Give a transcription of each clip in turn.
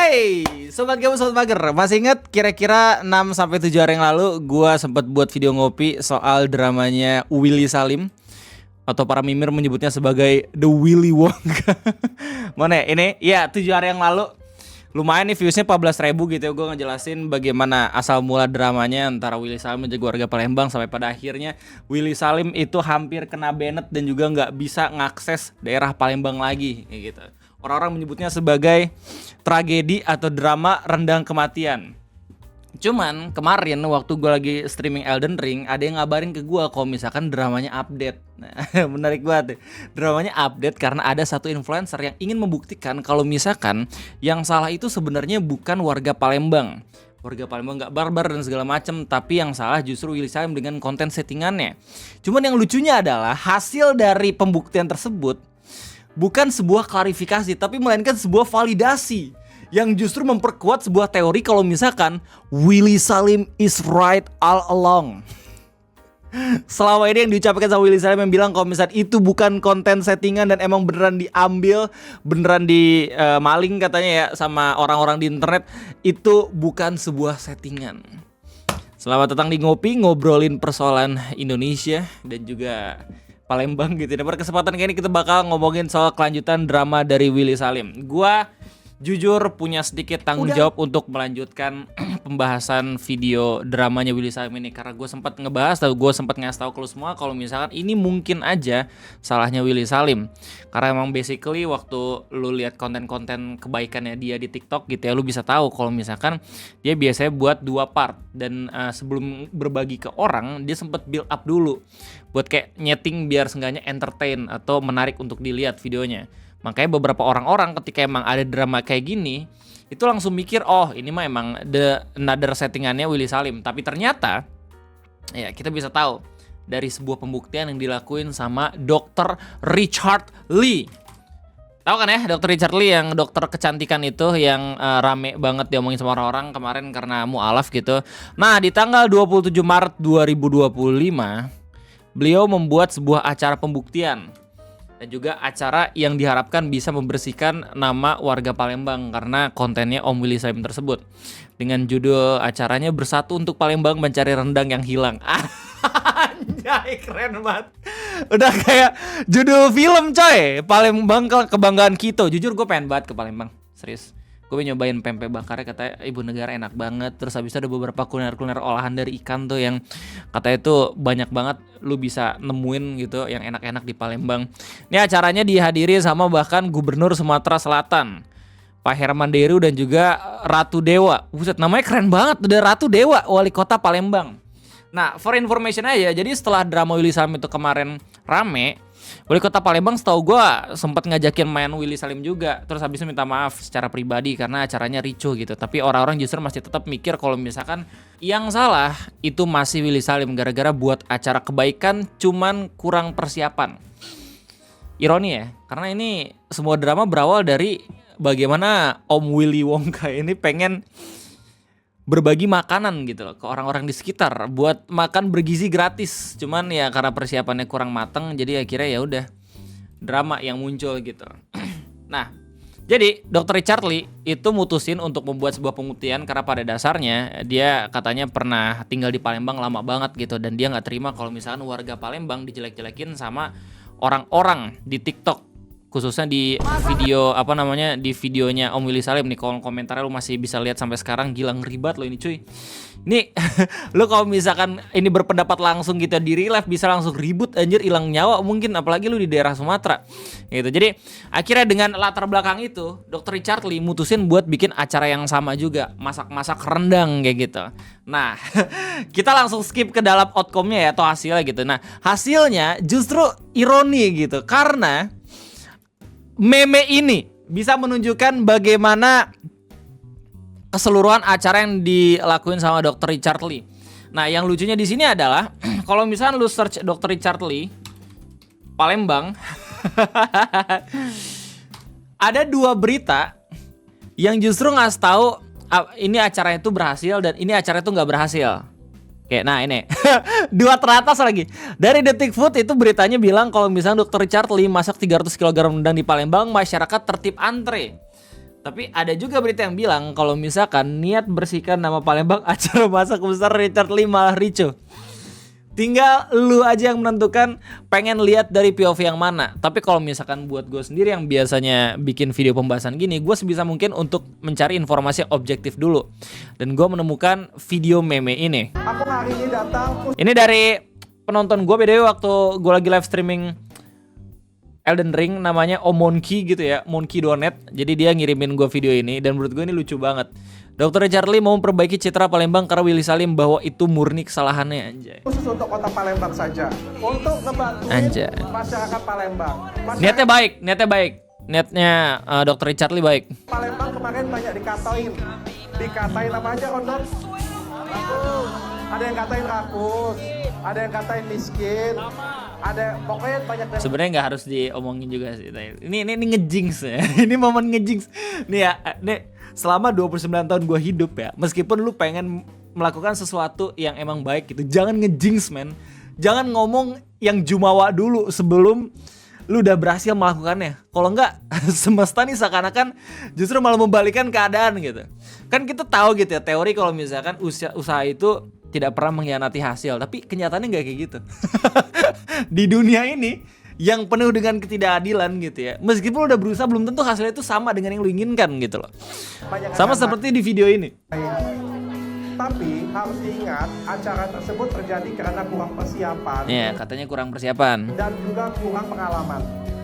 Hey, sobat kamu sobat mager, masih ingat kira-kira 6-7 hari yang lalu gua sempat buat video ngopi soal dramanya Willy Salim atau para mimir menyebutnya sebagai The Willy Wonka. Mana ini? Ya, 7 hari yang lalu. Lumayan nih viewsnya 14.000 gitu ya. Gue ngejelasin bagaimana asal mula dramanya antara Willy Salim menjadi warga Palembang sampai pada akhirnya Willy Salim itu hampir kena banned dan juga nggak bisa ngakses daerah Palembang lagi kayak gitu. Orang-orang menyebutnya sebagai tragedi atau drama rendang kematian. Cuman kemarin waktu gue lagi streaming Elden Ring, ada yang ngabarin ke gue kalau misalkan dramanya update. Nah, menarik banget. Dramanya update karena ada satu influencer yang ingin membuktikan kalau misalkan yang salah itu sebenarnya bukan warga Palembang. Warga Palembang gak barbar dan segala macem, tapi yang salah justru Willy Salim dengan konten settingannya. Cuman yang lucunya adalah hasil dari pembuktian tersebut bukan sebuah klarifikasi, tapi melainkan sebuah validasi yang justru memperkuat sebuah teori kalau misalkan Willy Salim is right all along. Selama ini yang diucapkan sama Willy Salim yang bilang kalau misalkan itu bukan konten settingan dan emang beneran diambil, beneran di maling katanya ya sama orang-orang di internet, itu bukan sebuah settingan. Selamat datang di Ngopi, ngobrolin persoalan Indonesia dan juga Palembang gitu. Dan pada kesempatan kali ini kita bakal ngomongin soal kelanjutan drama dari Willy Salim. Gua jujur punya sedikit tanggung jawab untuk melanjutkan pembahasan video dramanya Willy Salim ini karena gue sempat ngebahas atau gue sempat ngasih tahu ke lu semua kalau misalkan ini mungkin aja salahnya Willy Salim karena emang basically waktu lu lihat konten-konten kebaikannya dia di TikTok gitu ya, lu bisa tahu kalau misalkan dia biasanya buat 2 part dan sebelum berbagi ke orang dia sempat build up dulu buat kayak nyeting biar seenggaknya entertain atau menarik untuk dilihat videonya. Makanya beberapa orang-orang ketika emang ada drama kayak gini itu langsung mikir oh ini mah emang another settingannya Willy Salim. Tapi ternyata ya kita bisa tahu dari sebuah pembuktian yang dilakuin sama Dr. Richard Lee. Tahu kan ya Dr. Richard Lee yang dokter kecantikan itu yang rame banget diomongin sama orang-orang kemarin karena mualaf gitu. Nah di tanggal 27 Maret 2025 beliau membuat sebuah acara pembuktian dan juga acara yang diharapkan bisa membersihkan nama warga Palembang karena kontennya Om Willy Salim tersebut. Dengan judul acaranya Bersatu untuk Palembang Mencari Rendang yang Hilang. Anjay keren banget. Udah kayak judul film coy. Palembang kebanggaan kita. Jujur gue pengen banget ke Palembang. Serius. Gue nyobain pempek bakarnya katanya ibu negara enak banget. Terus habis itu ada beberapa kuliner-kuliner olahan dari ikan tuh yang katanya tuh banyak banget lu bisa nemuin gitu yang enak-enak di Palembang. Ini acaranya dihadiri sama bahkan Gubernur Sumatera Selatan Pak Herman Deru dan juga Ratu Dewa. Buset namanya keren banget, udah Ratu Dewa wali kota Palembang. Nah for information aja, jadi setelah drama Willy Salim itu kemarin rame, wali kota Palembang setahu gue sempat ngajakin main Willy Salim juga. Terus habis itu minta maaf secara pribadi karena acaranya ricuh gitu. Tapi orang-orang justru masih tetap mikir kalau misalkan yang salah itu masih Willy Salim gara-gara buat acara kebaikan cuman kurang persiapan. Ironi ya, karena ini semua drama berawal dari bagaimana Om Willy Wonka ini pengen berbagi makanan gitu loh ke orang-orang di sekitar buat makan bergizi gratis. Cuman ya karena persiapannya kurang matang jadi akhirnya ya udah drama yang muncul gitu. Nah, jadi Dr. Richard Lee itu mutusin untuk membuat sebuah pembuktian karena pada dasarnya dia katanya pernah tinggal di Palembang lama banget gitu dan dia nggak terima kalau misalkan warga Palembang dijelek-jelekin sama orang-orang di TikTok. Khususnya di video di videonya Om Willy Salim nih, kolom komentarnya lu masih bisa lihat sampai sekarang. Gila ngeribat lo ini cuy. Ini lu kalau misalkan ini berpendapat langsung gitu di real life bisa langsung ribut anjir, hilang nyawa mungkin apalagi lu di daerah Sumatera gitu. Jadi akhirnya dengan latar belakang itu Dr. Richard Lee mutusin buat bikin acara yang sama juga, masak-masak rendang kayak gitu. Nah kita langsung skip ke dalam outcome-nya ya atau hasilnya gitu. Nah hasilnya justru ironi gitu karena meme ini bisa menunjukkan bagaimana keseluruhan acara yang dilakuin sama Dr. Richard Lee. Nah, yang lucunya di sini adalah kalau misalnya lu search Dr. Richard Lee Palembang ada 2 berita yang justru ngasih tahu ini acara itu berhasil dan ini acara itu nggak berhasil. Oke, nah ini 2 teratas lagi. Dari Detik Food itu beritanya bilang kalau misalnya Dr. Richard Lee masak 300 kg rendang di Palembang, masyarakat tertib antre. Tapi ada juga berita yang bilang kalau misalkan niat bersihkan nama Palembang, acara masak besar Richard Lee malah ricuh. Tinggal lu aja yang menentukan pengen lihat dari POV yang mana. Tapi kalau misalkan buat gue sendiri yang biasanya bikin video pembahasan gini, gue sebisa mungkin untuk mencari informasi objektif dulu. Dan gue menemukan video meme ini. Aku hari ini datang. Ini dari penonton gue BDW waktu gue lagi live streaming Elden Ring, namanya Monkey gitu ya, Monkey Donet. Jadi dia ngirimin gue video ini dan menurut gue ini lucu banget. Dr. Richard Lee mau memperbaiki citra Palembang karena Willy Salim bahwa itu murni kesalahannya, anjay. Khusus untuk kota Palembang saja. Untuk ngebantuin masyarakat Palembang. Niatnya baik. Niatnya Dr. Richard Lee baik. Palembang kemarin banyak dikatain apa aja Kondor? Ada yang katain rakus, ada yang katain miskin, ada pokoknya banyak. Sebenarnya nggak harus diomongin juga sih. Ini ngejinx ya. Ini momen ngejinx. Nih ya, selama 29 tahun gue hidup ya, meskipun lu pengen melakukan sesuatu yang emang baik gitu, jangan ngejinx, men. Jangan ngomong yang jumawa dulu sebelum lu udah berhasil melakukannya. Kalau enggak, semesta nih seakan-akan justru malah membalikan keadaan gitu. Kan kita tahu gitu ya, teori kalau misalkan usaha itu tidak pernah mengkhianati hasil, tapi kenyataannya nggak kayak gitu. Di dunia ini yang penuh dengan ketidakadilan gitu ya, meskipun udah berusaha belum tentu hasilnya itu sama dengan yang lu inginkan gitu loh. Sama seperti di video ini. Tapi harus diingat, acara tersebut terjadi karena kurang persiapan. Ya, katanya kurang persiapan. Dan juga kurang pengalaman.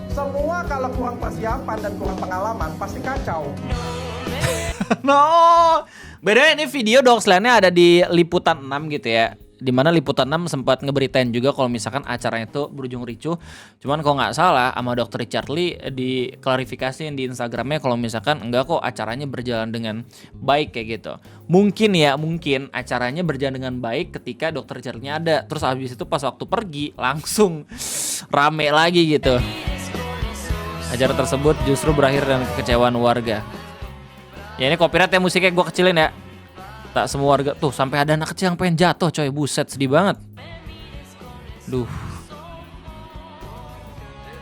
Semua kalau kurang persiapan dan kurang pengalaman pasti kacau. No. Beda ini video Dogsland-nya ada di Liputan 6 gitu ya. Dimana Liputan 6 sempat ngeberitain juga kalau misalkan acaranya itu berujung ricuh. Cuman kalau nggak salah sama Dr. Richard Lee diklarifikasiin di Instagramnya kalau misalkan enggak kok, acaranya berjalan dengan baik kayak gitu. Mungkin acaranya berjalan dengan baik ketika Dr. Richard Lee ada. Terus habis itu pas waktu pergi langsung rame lagi gitu. Acara tersebut justru berakhir dengan kekecewaan warga. Ya ini copyright ya, musiknya gue kecilin ya. Tak semua warga tuh, sampai ada anak kecil yang pengen jatuh coy, buset sedih banget. Duh.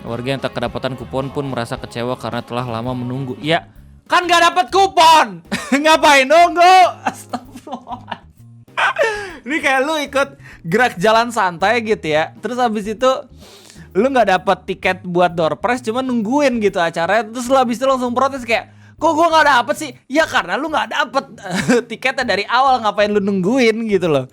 Warga yang tak kedapatan kupon pun merasa kecewa karena telah lama menunggu. Ya, kan gak dapat kupon. Ngapain nunggu? Astagfirullah. Ini kayak lu ikut gerak jalan santai gitu ya. Terus habis itu lu gak dapat tiket buat door prize, cuma nungguin gitu acaranya. Terus lu habis itu langsung protes kayak, kok gue gak dapet sih? Ya karena lu gak dapet tiketnya dari awal, ngapain lu nungguin gitu loh.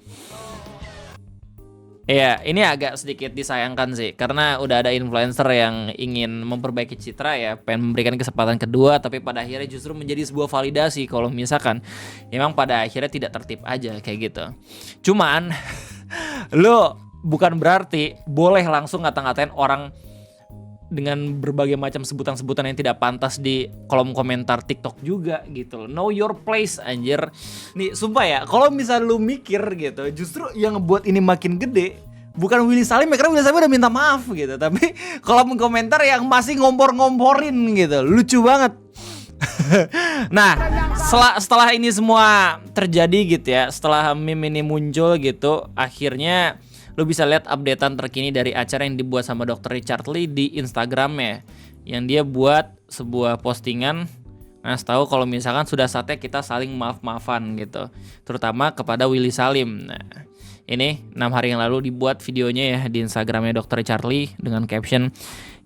Ya ini agak sedikit disayangkan sih, karena udah ada influencer yang ingin memperbaiki citra ya, pengen memberikan kesempatan kedua, tapi pada akhirnya justru menjadi sebuah validasi kalau misalkan memang pada akhirnya tidak tertib aja kayak gitu. Cuman lu bukan berarti boleh langsung ngata-ngatain orang dengan berbagai macam sebutan-sebutan yang tidak pantas di kolom komentar TikTok juga gitu. Know your place anjir. Nih sumpah ya, kalau misal lu mikir gitu, justru yang ngebuat ini makin gede bukan Willy Salim ya, karena Willy Salim udah minta maaf gitu, tapi kolom komentar yang masih ngompor-ngomporin gitu. Lucu banget. Nah, setelah ini semua terjadi gitu ya, setelah meme ini muncul gitu, akhirnya lu bisa lihat updatean terkini dari acara yang dibuat sama Dr. Richard Lee di Instagramnya, yang dia buat sebuah postingan ngasih tahu kalau misalkan sudah saatnya kita saling maaf-maafan gitu, terutama kepada Willy Salim. Nah, ini 6 hari yang lalu dibuat videonya ya di Instagramnya Dr. Richard Lee dengan caption,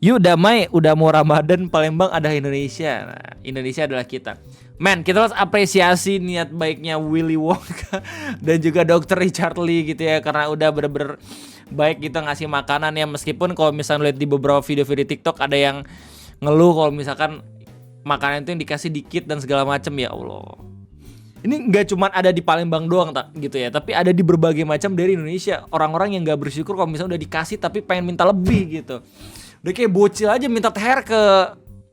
"Yuk damai, udah mau Ramadan, Palembang ada Indonesia." Nah, Indonesia adalah kita. Men, kita harus apresiasi niat baiknya Willy Wonka dan juga Dr. Richard Lee gitu ya, karena udah bener-bener baik gitu ngasih makanan ya, meskipun kalau misalnya lihat di beberapa video-video TikTok ada yang ngeluh kalau misalkan makanan itu yang dikasih dikit dan segala macem. Ya Allah. Ini nggak cuma ada di Palembang doang gitu ya, tapi ada di berbagai macam dari Indonesia. Orang-orang yang nggak bersyukur kalau misalnya udah dikasih tapi pengen minta lebih gitu. Udah kayak bocil aja minta THR ke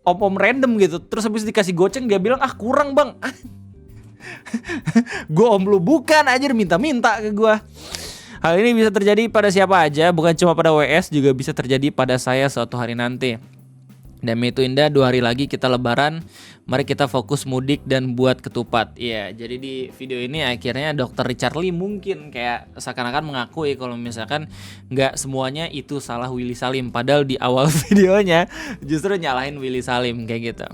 om-om random gitu, terus habis dikasih goceng dia bilang, "Ah kurang bang." Gue om lu bukan, aja minta-minta ke gue. Hal ini bisa terjadi pada siapa aja, bukan cuma pada WS, juga bisa terjadi pada saya suatu hari nanti. Damai itu indah, 2 hari lagi kita lebaran. Mari kita fokus mudik dan buat ketupat. Iya, jadi di video ini akhirnya Dr. Richard Lee mungkin kayak seakan-akan mengakui kalau misalkan nggak semuanya itu salah Willy Salim. Padahal di awal videonya justru nyalahin Willy Salim kayak gitu.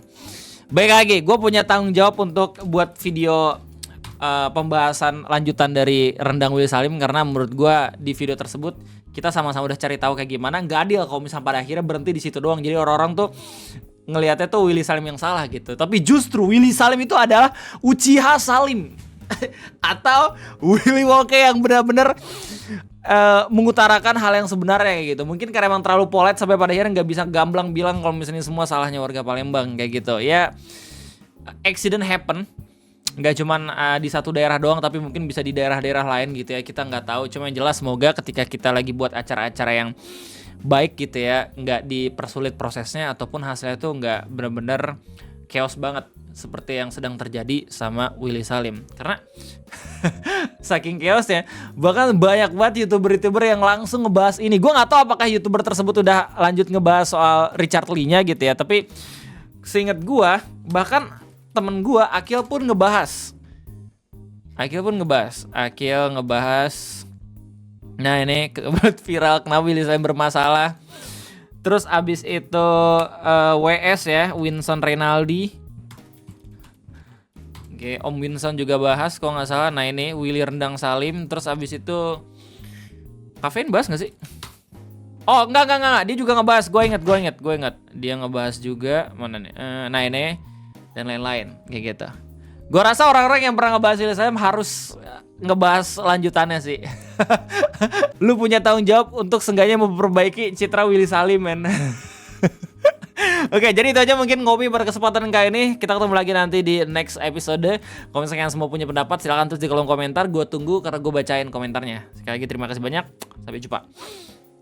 Baik lagi, gue punya tanggung jawab untuk buat video pembahasan lanjutan dari Rendang Willy Salim, karena menurut gue di video tersebut kita sama-sama udah cari tahu kayak gimana. Nggak adil kalau misalnya pada akhirnya berhenti di situ doang. Jadi orang-orang tuh ngelihatnya tuh Willy Salim yang salah gitu. Tapi justru Willy Salim itu adalah Uchiha Salim atau Willy Wonka yang benar-benar mengutarakan hal yang sebenarnya kayak gitu. Mungkin karena emang terlalu polite sampai pada akhirnya nggak bisa gamblang bilang kalau misalnya semua salahnya warga Palembang kayak gitu. Ya, accident happen. Nggak cuman di satu daerah doang, tapi mungkin bisa di daerah-daerah lain gitu ya. Kita nggak tahu. Cuma yang jelas semoga ketika kita lagi buat acara-acara yang baik gitu ya, nggak dipersulit prosesnya ataupun hasilnya tuh nggak benar-benar chaos banget seperti yang sedang terjadi sama Willy Salim. Karena saking chaosnya, bahkan banyak banget YouTuber-YouTuber yang langsung ngebahas ini. Gue nggak tahu apakah YouTuber tersebut udah lanjut ngebahas soal Richard Lee-nya gitu ya. Tapi seingat gue, bahkan temen gue Akil pun ngebahas. Akil ngebahas. Nah ini viral kenapa Willy Salim bermasalah. Terus abis itu WS ya, Winston Renaldi. Oke, Om Winston juga bahas kalau nggak salah. Nah ini Willy Rendang Salim. Terus abis itu Kafein bahas nggak sih? Oh enggak. Dia juga ngebahas. Gue inget. Dia ngebahas juga. Mana nih? Nah ini dan lain-lain kayak gitu. Gue rasa orang-orang yang pernah ngebahas Willy Salim harus ngebahas lanjutannya sih. Lu punya tanggung jawab untuk seenggaknya memperbaiki citra Willy Salim, men. Oke, jadi itu aja mungkin ngopi pada kesempatan kali ini. Kita ketemu lagi nanti di next episode. Kalau misalnya semua punya pendapat, silahkan tulis di kolom komentar. Gue tunggu karena gue bacain komentarnya. Sekali lagi terima kasih banyak. Sampai jumpa.